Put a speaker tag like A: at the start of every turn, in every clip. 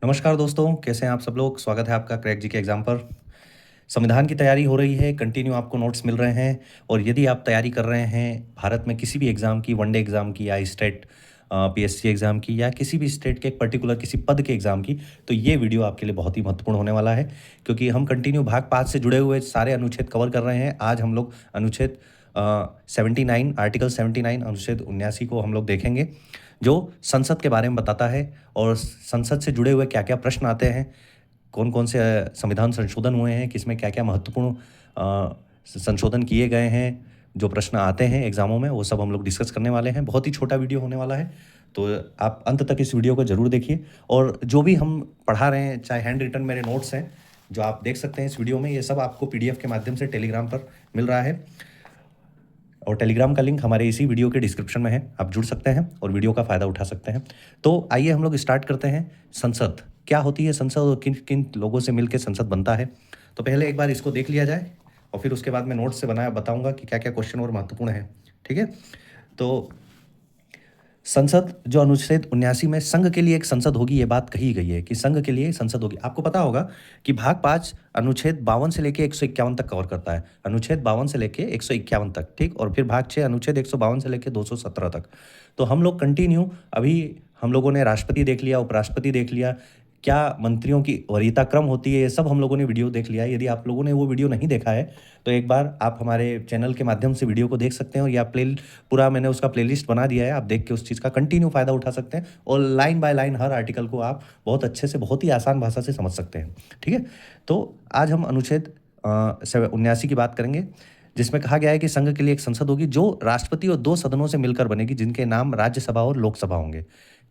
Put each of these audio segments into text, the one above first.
A: नमस्कार दोस्तों, कैसे हैं आप सब लोग? स्वागत है आपका क्रैक जी के एग्ज़ाम पर। संविधान की तैयारी हो रही है, कंटिन्यू आपको नोट्स मिल रहे हैं और यदि आप तैयारी कर रहे हैं भारत में किसी भी एग्ज़ाम की, वनडे एग्ज़ाम की या स्टेट पीएससी एग्ज़ाम की या किसी भी स्टेट के एक पर्टिकुलर किसी पद के एग्ज़ाम की, तो ये वीडियो आपके लिए बहुत ही महत्वपूर्ण होने वाला है क्योंकि हम कंटिन्यू भाग 5 से जुड़े हुए सारे अनुच्छेद कवर कर रहे हैं। आज हम लोग अनुच्छेद 79 आर्टिकल 79 अनुच्छेद 79 को हम लोग देखेंगे, जो संसद के बारे में बताता है और संसद से जुड़े हुए क्या-क्या प्रश्न आते हैं, कौन-कौन से संविधान संशोधन हुए हैं, किसमें क्या-क्या महत्वपूर्ण संशोधन किए गए हैं, जो प्रश्न आते हैं एग्ज़ामों में, वो सब हम लोग डिस्कस करने वाले हैं। बहुत ही छोटा वीडियो होने वाला है, तो आप अंत तक इस वीडियो को ज़रूर देखिए और जो भी हम पढ़ा रहे हैं, चाहे हैंड रिटन मेरे नोट्स हैं, जो आप देख सकते हैं इस वीडियो में, ये सब आपको पीडीएफ के माध्यम से टेलीग्राम पर मिल रहा है और टेलीग्राम का लिंक हमारे इसी वीडियो के डिस्क्रिप्शन में है। आप जुड़ सकते हैं और वीडियो का फ़ायदा उठा सकते हैं। तो आइए हम लोग स्टार्ट करते हैं। संसद क्या होती है? संसद और किन-किन लोगों से मिलके संसद बनता है? तो पहले एक बार इसको देख लिया जाए और फिर उसके बाद मैं नोट्स से बताऊँगा कि क्या-क्या क्वेश्चन और महत्वपूर्ण हैं। ठीक है? तो संसद जो अनुच्छेद 79 में संघ के लिए एक संसद होगी, ये बात कही गई है कि संघ के लिए संसद होगी। आपको पता होगा कि भाग 5 अनुच्छेद 52 से लेके 151 तक कवर करता है। अनुच्छेद 52 से लेके 151 तक, ठीक? और फिर भाग 6 अनुच्छेद 152 से लेके 217 तक। तो हम लोग कंटिन्यू अभी हम लोगों ने राष्ट्रपति देख लिया, उपराष्ट्रपति देख लिया, क्या मंत्रियों की वरीयता क्रम होती है, ये सब हम लोगों ने वीडियो देख लिया है। यदि आप लोगों ने वो वीडियो नहीं देखा है, तो एक बार आप हमारे चैनल के माध्यम से वीडियो को देख सकते हैं और या पूरा मैंने उसका प्लेलिस्ट बना दिया है। आप देख के उस चीज़ का कंटिन्यू फ़ायदा उठा सकते हैं और line by line her article को आप बहुत अच्छे से, बहुत ही आसान भाषा से समझ सकते हैं। ठीक है? तो आज हम अनुच्छेद 79 की बात करेंगे, जिसमें कहा गया है कि संघ के लिए एक संसद होगी जो राष्ट्रपति और 2 सदनों से मिलकर बनेगी, जिनके नाम राज्यसभा और लोकसभा होंगे।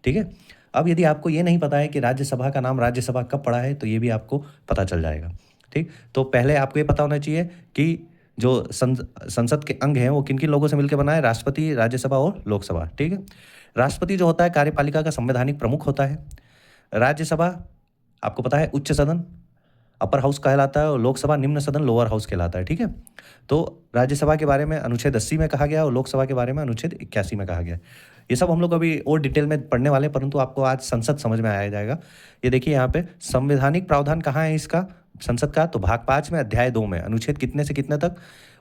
A: ठीक है? अब यदि आपको ये नहीं पता है कि राज्यसभा का नाम राज्यसभा कब पड़ा है, तो ये भी आपको पता चल जाएगा। ठीक? तो पहले आपको ये पता होना चाहिए कि जो संसद के अंग हैं, वो किन-किन लोगों से मिलके बना है? राष्ट्रपति, राज्यसभा और लोकसभा। ठीक है? राष्ट्रपति जो होता है, कार्यपालिका का संवैधानिक प्रमुख होता है। राज्यसभा आपको पता है उच्च सदन, अपर हाउस कहलाता है और लोकसभा निम्न सदन, लोअर हाउस कहलाता है। ठीक है? तो राज्यसभा के बारे में अनुच्छेद 80 में कहा गया और लोकसभा के बारे में अनुच्छेद 81 में कहा गया। ये सब हम लोग अभी और डिटेल में पढ़ने वाले हैं, परंतु आपको आज संसद समझ में आया जाएगा। ये देखिए यहाँ पे संवैधानिक प्रावधान कहाँ है इसका, संसद का? तो भाग 5 में अध्याय 2 में अनुच्छेद कितने से कितने तक?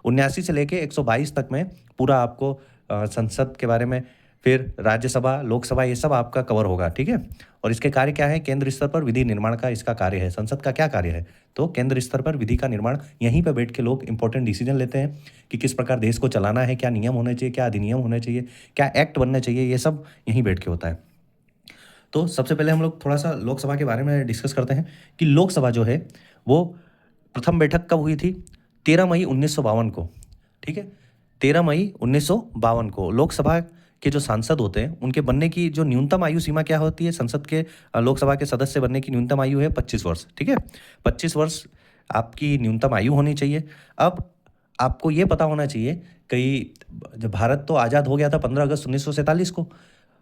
A: 79 से लेके 122 तक में पूरा आपको संसद के बारे में, फिर राज्यसभा, लोकसभा, ये सब आपका कवर होगा। ठीक है? और इसके कार्य क्या है? केंद्र स्तर पर विधि निर्माण का इसका कार्य है। संसद का क्या कार्य है? तो केंद्र स्तर पर विधि का निर्माण, यहीं पे बैठ के लोग इंपॉर्टेंट डिसीजन लेते हैं कि किस प्रकार देश को चलाना है, क्या नियम होने चाहिए, क्या अधिनियम होने चाहिए, क्या एक्ट बनने चाहिए, ये सब यहीं बैठ के होता है। तो सबसे पहले हम लोग थोड़ा-सा लोकसभा के बारे में डिस्कस करते हैं कि लोकसभा जो है, वो प्रथम बैठक कब हुई थी? 13 मई 1952 को। ठीक है? 13 मई 1952 को लोकसभा के जो सांसद होते हैं, उनके बनने की जो न्यूनतम आयु सीमा क्या होती है? संसद के लोकसभा के सदस्य बनने की न्यूनतम आयु है 25 वर्ष। ठीक है? 25 वर्ष आपकी न्यूनतम आयु होनी चाहिए। अब आपको ये पता होना चाहिए कि जब भारत तो आज़ाद हो गया था 15 अगस्त 1947 को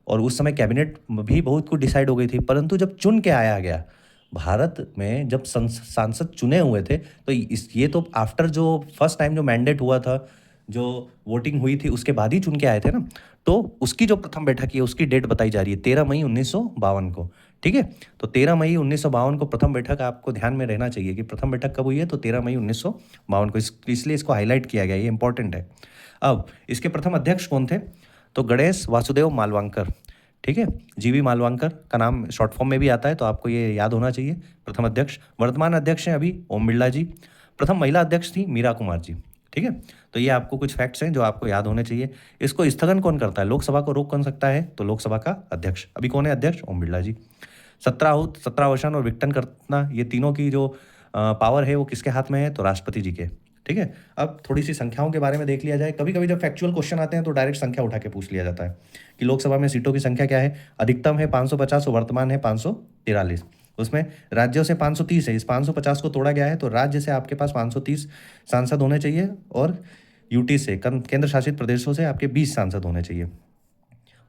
A: और उस समय कैबिनेट भी बहुत कुछ डिसाइड हो गई थी, परंतु जब चुन के आया गया, भारत में जब सांसद चुने हुए थे, तो ये तो आफ्टर जो फर्स्ट टाइम जो मैंडेट हुआ था, जो वोटिंग हुई थी, उसके बाद ही चुन के आए थे ना। तो उसकी जो प्रथम बैठक है, उसकी डेट बताई जा रही है 13 मई 1952 को। ठीक है? तो 13 मई 1952 को प्रथम बैठक, आपको ध्यान में रहना चाहिए कि प्रथम बैठक कब हुई है, तो 13 मई 1952 को। इसलिए इसको हाईलाइट किया गया, ये इंपॉर्टेंट है। अब इसके प्रथम अध्यक्ष कौन थे? तो गणेश वासुदेव मालवांकर। ठीक है? जीवी मालवांकर का नाम शॉर्ट फॉर्म में भी आता है, तो आपको ये याद होना चाहिए। प्रथम अध्यक्ष। वर्तमान अध्यक्ष हैं अभी ओम बिरला जी। प्रथम महिला अध्यक्ष थी मीरा कुमार जी। ठीक है? तो ये आपको कुछ फैक्ट्स हैं जो आपको याद होने चाहिए। इसको स्थगन कौन करता है? लोकसभा को रोक कौन सकता है? तो लोकसभा का अध्यक्ष। अभी कौन है अध्यक्ष? ओम बिरला जी। सत्राहुत, सत्रावसान और विघटन करना, ये तीनों की जो पावर है, वो किसके हाथ में है? तो राष्ट्रपति जी के। ठीक है? अब थोड़ी सी संख्याओं के बारे में देख लिया जाए। कभी कभी जब फैक्चुअल क्वेश्चन आते हैं तो डायरेक्ट संख्या उठा के पूछ लिया जाता है कि लोकसभा में सीटों की संख्या क्या है। अधिकतम है 550 और वर्तमान है 543। उसमें राज्यों से 530 है, इस 550 को तोड़ा गया है, तो राज्य से आपके पास 530 सांसद होने चाहिए और यूटी से, केंद्र शासित प्रदेशों से, आपके 20 सांसद होने चाहिए।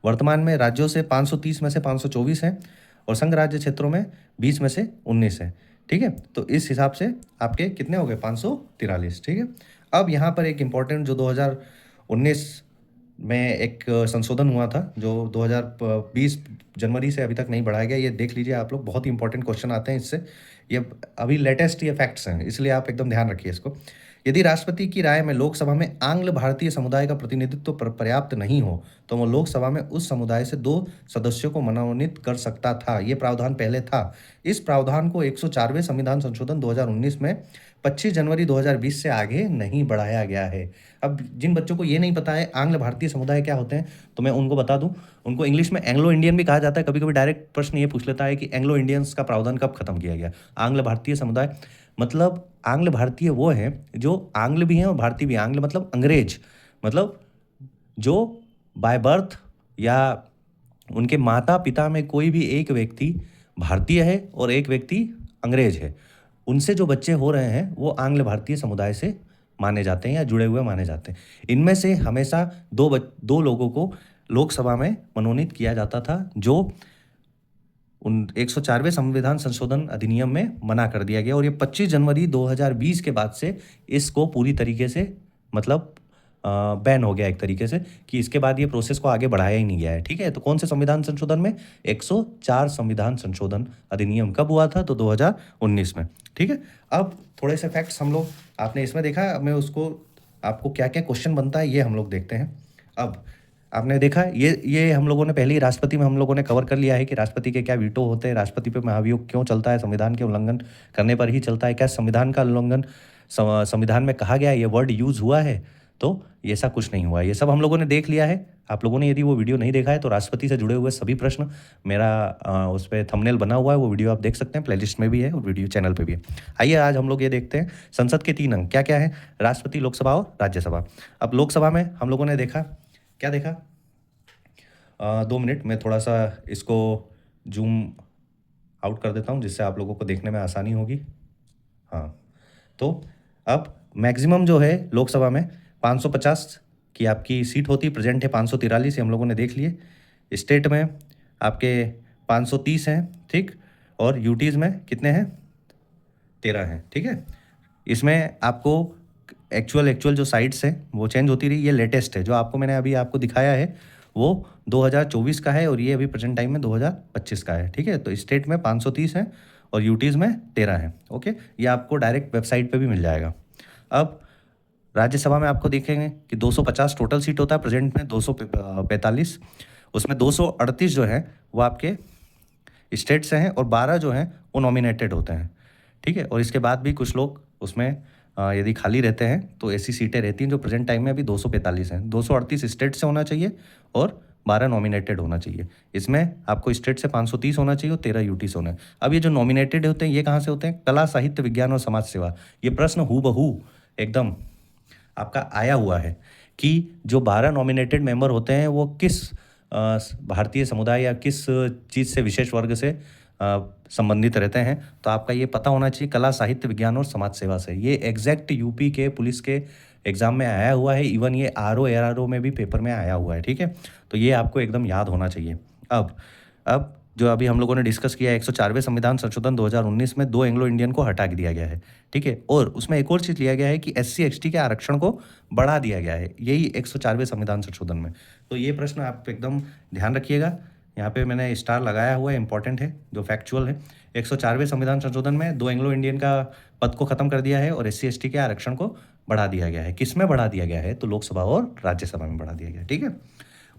A: वर्तमान में राज्यों से 530 में से 524 हैं और संघ राज्य क्षेत्रों में 20 में से 19 है। ठीक है? तो इस हिसाब से आपके कितने हो गए? 543। ठीक है? अब यहाँ पर एक इम्पॉर्टेंट जो 2019 में एक संशोधन हुआ था जो 2020 जनवरी से अभी तक नहीं बढ़ाया गया। ये देख लीजिए आप लोग, बहुत ही इंपॉर्टेंट क्वेश्चन आते हैं इससे। ये अभी लेटेस्ट ये फैक्ट्स हैं, इसलिए आप एकदम ध्यान रखिए इसको। यदि राष्ट्रपति की राय में लोकसभा में आंग्ल भारतीय समुदाय का प्रतिनिधित्व पर्याप्त नहीं हो तो वो लोकसभा में उस समुदाय से 2 सदस्यों को मनोनीत कर सकता था। ये प्रावधान पहले था। इस प्रावधान को 104वें संविधान संशोधन 2019 में 25 जनवरी 2020 से आगे नहीं बढ़ाया गया है। अब जिन बच्चों को ये नहीं पता है आंग्ल भारतीय समुदाय क्या होते हैं, तो मैं उनको बता दूं। उनको इंग्लिश में एंग्लो इंडियन भी कहा जाता है। कभी कभी डायरेक्ट प्रश्न ये पूछ लेता है कि एंग्लो इंडियंस का प्रावधान कब खत्म किया गया। आंग्ल भारतीय समुदाय मतलब आंग्ल भारतीय वो हैं जो आंग्ल भी हैं और भारतीय भी हैं। आंग्ल मतलब अंग्रेज, मतलब जो बाय बर्थ या उनके माता पिता में कोई भी एक व्यक्ति भारतीय है और एक व्यक्ति अंग्रेज है, उनसे जो बच्चे हो रहे हैं वो आंग्ल भारतीय समुदाय से माने जाते हैं या जुड़े हुए माने जाते हैं। इनमें से हमेशा दो लोगों को लोकसभा में मनोनीत किया जाता था, जो उन 104वें संविधान संशोधन अधिनियम में मना कर दिया गया। और ये 25 जनवरी 2020 के बाद से इसको पूरी तरीके से मतलब बैन हो गया एक तरीके से, कि इसके बाद ये प्रोसेस को आगे बढ़ाया ही नहीं गया है। ठीक है, तो कौन से संविधान संशोधन में? 104 संविधान संशोधन अधिनियम कब हुआ था? तो 2019 में। ठीक है, अब थोड़े से फैक्ट्स हम लोग, आपने इसमें देखा, अब मैं उसको आपको क्या क्या क्वेश्चन बनता है ये हम लोग देखते हैं। अब आपने देखा ये हम लोगों ने पहले ही राष्ट्रपति में हम लोगों ने कवर कर लिया है कि राष्ट्रपति के क्या वीटो होते हैं, राष्ट्रपति पे महाभियोग क्यों चलता है, संविधान के उल्लंघन करने पर ही चलता है क्या, संविधान का उल्लंघन संविधान में कहा गया है, ये वर्ड यूज हुआ है, तो ये ऐसा कुछ नहीं हुआ है। ये सब हम लोगों ने देख लिया है। आप लोगों ने यदि वो वीडियो नहीं देखा है तो राष्ट्रपति से जुड़े हुए सभी प्रश्न मेरा उस पर थंबनेल बना हुआ है, वो वीडियो आप देख सकते हैं, प्लेलिस्ट में भी है और वीडियो चैनल पे भी है। आइए आज हम लोग ये देखते हैं संसद के 3 अंग क्या क्या है, राष्ट्रपति, लोकसभा और राज्यसभा। अब लोकसभा में हम लोगों ने देखा, क्या देखा, 2 मिनट मैं थोड़ा सा इसको जूम आउट कर देता हूँ जिससे आप लोगों को देखने में आसानी होगी। हाँ, तो अब मैक्सिमम जो है लोकसभा में 550 की आपकी सीट होती, प्रेजेंट है 543, हम लोगों ने देख लिए। स्टेट में आपके 530 हैं, ठीक, और यूटीज़ में कितने हैं? 13 हैं। ठीक है, इसमें आपको एक्चुअल जो साइट्स हैं वो चेंज होती रही। ये लेटेस्ट है, जो आपको मैंने अभी आपको दिखाया है वो 2024 का है और ये अभी प्रेजेंट टाइम में 2025 का है। ठीक है, तो स्टेट में 530 है और यूटीज़ में 13 है। ओके, ये आपको डायरेक्ट वेबसाइट पे भी मिल जाएगा। अब राज्यसभा में आपको देखेंगे कि 250 टोटल सीट होता है, प्रेजेंट में 245, उसमें 238 जो है वो आपके स्टेट से हैं और 12 जो हैं वो नॉमिनेटेड होते हैं। ठीक है, और इसके बाद भी कुछ लोग उसमें यदि खाली रहते हैं तो ऐसी सीटें रहती हैं जो प्रेजेंट टाइम में अभी 245 हैं। 238 स्टेट से होना चाहिए और 12 नॉमिनेटेड होना चाहिए। इसमें आपको स्टेट से 530 होना चाहिए और 13 यूटी से होना है। अब ये जो नॉमिनेटेड होते हैं ये कहाँ से होते हैं? कला, साहित्य, विज्ञान और समाज सेवा। ये प्रश्न हूबहू एकदम आपका आया हुआ है कि जो 12 नॉमिनेटेड मेंबर होते हैं वो किस भारतीय समुदाय या किस चीज़ से, विशेष वर्ग से संबंधित रहते हैं। तो आपका ये पता होना चाहिए, कला, साहित्य, विज्ञान और समाज सेवा से। ये एग्जैक्ट यूपी के पुलिस के एग्ज़ाम में आया हुआ है, इवन ये आरओ एआरओ में भी पेपर में आया हुआ है। ठीक है, तो ये आपको एकदम याद होना चाहिए। अब जो अभी हम लोगों ने डिस्कस किया है 104वें संविधान संशोधन 2019 में 2 एंग्लो इंडियन को हटा दिया गया है। ठीक है, और उसमें एक और चीज़ लिया गया है कि SC ST के आरक्षण को बढ़ा दिया गया है, यही 104वें संविधान संशोधन में। तो ये प्रश्न आप एकदम ध्यान रखिएगा, यहाँ पे मैंने स्टार लगाया हुआ है, इंपॉर्टेंट है, जो फैक्चुअल है। 104वें संविधान संशोधन में 2 एंग्लो इंडियन का पद को खत्म कर दिया है और SC ST के आरक्षण को बढ़ा दिया गया है। किस में बढ़ा दिया गया है? तो लोकसभा और राज्यसभा में बढ़ा दिया गया। ठीक है,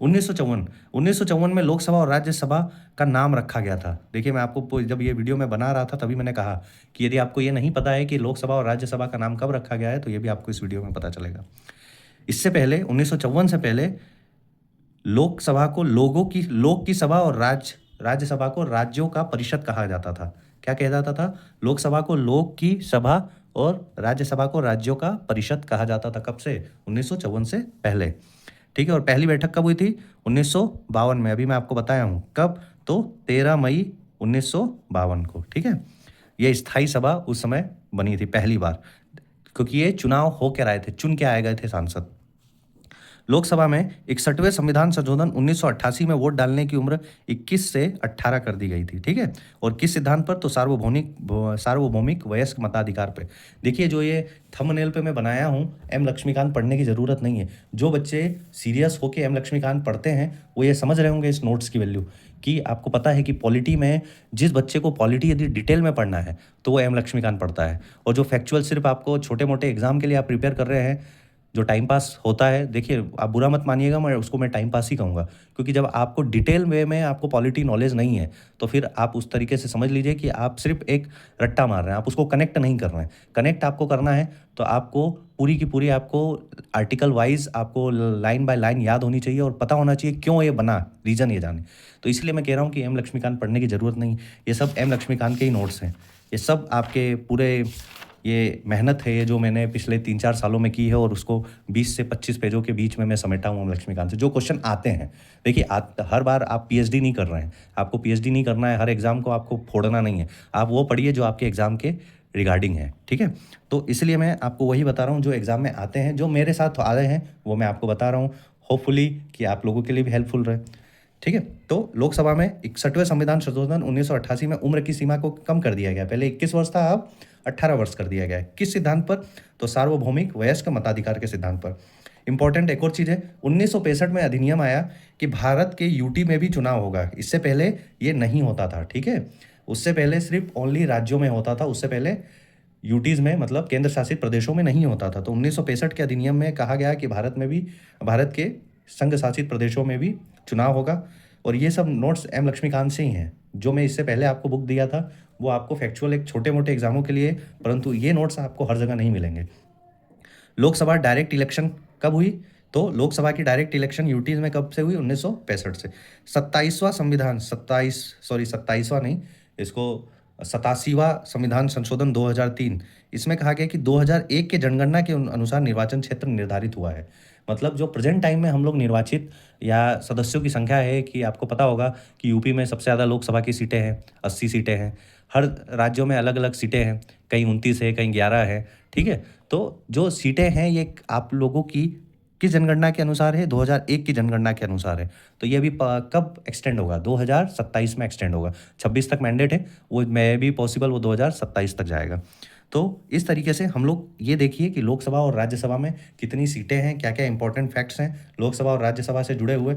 A: 1954 में लोकसभा और राज्यसभा का नाम रखा गया था। देखिए, मैं आपको जब ये वीडियो मैं बना रहा था तभी मैंने कहा कि यदि आपको ये नहीं पता है कि लोकसभा और राज्यसभा का नाम कब रखा गया है तो ये भी आपको इस वीडियो में पता चलेगा। इससे पहले 1954 से पहले लोकसभा को लोक की सभा और राज्यसभा को राज्यों का परिषद कहा जाता था। क्या कहा जाता था? लोकसभा को लोक की सभा और राज्यसभा को राज्यों का परिषद कहा जाता था। कब से? 1954 से पहले। ठीक है, और पहली बैठक कब हुई थी? 1952 में। अभी मैं आपको बताया हूँ कब, तो 13 मई 1952 को। ठीक है, ये स्थायी सभा उस समय बनी थी पहली बार, क्योंकि ये चुनाव हो के आए थे, चुन के आए गए थे सांसद। लोकसभा में 61वें संविधान संशोधन 1988 में वोट डालने की उम्र 21 से 18 कर दी गई थी, ठीक है। और किस सिद्धांत पर? तो सार्वभौमिक वयस्क मताधिकार पे। देखिए जो ये थंबनेल पे मैं बनाया हूँ, एम लक्ष्मीकांत पढ़ने की ज़रूरत नहीं है। जो बच्चे सीरियस होके एम लक्ष्मीकांत पढ़ते हैं वो ये समझ रहे होंगे इस नोट्स की वैल्यू, कि आपको पता है कि पॉलिटी में जिस बच्चे को पॉलिटी यदि डिटेल में पढ़ना है तो वो एम लक्ष्मीकांत पढ़ता है। और जो फैक्चुअल सिर्फ आपको छोटे मोटे एग्जाम के लिए आप प्रिपेयर कर रहे हैं, जो टाइम पास होता है, देखिए आप बुरा मत मानिएगा, मैं टाइम पास ही कहूँगा, क्योंकि जब आपको डिटेल वे में आपको पॉलिटी नॉलेज नहीं है तो फिर आप उस तरीके से समझ लीजिए कि आप सिर्फ एक रट्टा मार रहे हैं, आप उसको कनेक्ट नहीं कर रहे हैं। कनेक्ट आपको करना है तो आपको पूरी की पूरी आपको आर्टिकल वाइज आपको लाइन बाय लाइन याद होनी चाहिए और पता होना चाहिए क्यों ये बना, रीज़न ये जाने। तो इसलिए मैं कह रहा हूँ कि एम लक्ष्मीकांत पढ़ने की ज़रूरत नहीं, ये सब एम लक्ष्मीकांत के ही नोट्स हैं। ये सब आपके पूरे ये मेहनत है ये जो मैंने पिछले 3-4 सालों में की है और उसको 20 से 25 पेजों के बीच में मैं समेटा हूँ लक्ष्मीकांत से। जो क्वेश्चन आते हैं, देखिए हर बार आप पीएचडी नहीं कर रहे हैं, आपको पीएचडी नहीं करना है, हर एग्ज़ाम को आपको फोड़ना नहीं है। आप वो पढ़िए जो आपके एग्ज़ाम के रिगार्डिंग है, ठीक है। तो इसलिए मैं आपको वही बता रहा हूँ जो एग्ज़ाम में आते हैं, जो मेरे साथ आ रहे हैं वो मैं आपको बता रहा हूँ, होपफुली कि आप लोगों के लिए भी हेल्पफुल रहे, ठीक है। तो लोकसभा में 61वें संविधान संशोधन 1988 में उम्र की सीमा को कम कर दिया गया। पहले 21 वर्ष था, अब 18 वर्ष कर दिया गया है। किस सिद्धांत पर? तो सार्वभौमिक वयस्क मताधिकार के सिद्धांत पर। इंपॉर्टेंट एक और चीज़ है, 1965 में अधिनियम आया कि भारत के यूटी में भी चुनाव होगा। इससे पहले ये नहीं होता था, ठीक है। उससे पहले सिर्फ ओनली राज्यों में होता था, उससे पहले यूटीज़ में मतलब केंद्र शासित प्रदेशों में नहीं होता था। तो 1965 के अधिनियम में कहा गया कि भारत के संघ शासित प्रदेशों में भी चुनाव होगा। और ये सब नोट्स एम लक्ष्मीकांत से ही हैं। जो मैं इससे पहले आपको बुक दिया था वो आपको फैक्चुअल एक छोटे मोटे एग्जामों के लिए, परंतु ये नोट्स आपको हर जगह नहीं मिलेंगे। लोकसभा डायरेक्ट इलेक्शन कब हुई? तो लोकसभा की डायरेक्ट इलेक्शन यूटीज में कब से हुई? 1965 से। 27वां नहीं, इसको 87वां संविधान संशोधन 2003, इसमें कहा गया कि 2001 के जनगणना के अनुसार निर्वाचन क्षेत्र निर्धारित हुआ है। मतलब जो प्रेजेंट टाइम में हम लोग निर्वाचित या सदस्यों की संख्या है, कि आपको पता होगा कि यूपी में सबसे ज़्यादा लोकसभा की सीटें हैं, 80 सीटें हैं। हर राज्यों में अलग अलग सीटें हैं, कहीं 29 है, कहीं 11 है, ठीक है। तो जो सीटें हैं ये आप लोगों की किस जनगणना के अनुसार है? 2001 की जनगणना के अनुसार है। तो ये अभी कब एक्सटेंड होगा? 2027 में एक्सटेंड होगा। 26 तक मैंडेट है, वो मे भी पॉसिबल वो 2027 तक जाएगा। तो इस तरीके से हम लोग ये देखिए कि लोकसभा और राज्यसभा में कितनी सीटें हैं, क्या क्या इंपॉर्टेंट फैक्ट्स हैं लोकसभा और राज्यसभा से जुड़े हुए।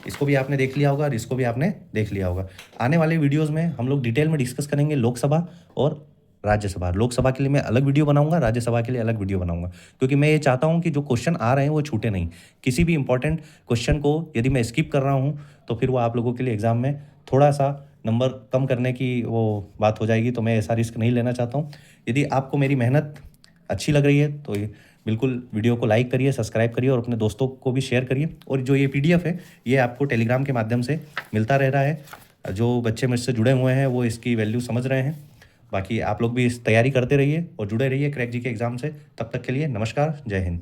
A: इसको भी आपने देख लिया होगा और इसको भी आपने देख लिया होगा। आने वाले वीडियोज़ में हम लोग डिटेल में डिस्कस करेंगे लोकसभा और राज्यसभा। लोकसभा के लिए मैं अलग वीडियो बनाऊंगा, राज्यसभा के लिए अलग वीडियो बनाऊंगा, क्योंकि मैं ये चाहता हूं कि जो क्वेश्चन आ रहे हैं वो छूटे नहीं। किसी भी इंपॉर्टेंट क्वेश्चन को यदि मैं स्किप कर रहा हूं तो फिर वो आप लोगों के लिए एग्जाम में थोड़ा सा नंबर कम करने की वो बात हो जाएगी। तो मैं ऐसा रिस्क नहीं लेना चाहता हूँ। यदि आपको मेरी मेहनत अच्छी लग रही है तो ये बिल्कुल वीडियो को लाइक करिए, सब्सक्राइब करिए और अपने दोस्तों को भी शेयर करिए। और जो ये पीडीएफ है ये आपको टेलीग्राम के माध्यम से मिलता रह रहा है। जो बच्चे मुझसे जुड़े हुए हैं वो इसकी वैल्यू समझ रहे हैं। बाकी आप लोग भी इस तैयारी करते रहिए और जुड़े रहिए क्रैक जीके एग्ज़ाम से। तब तक के लिए नमस्कार, जय हिंद।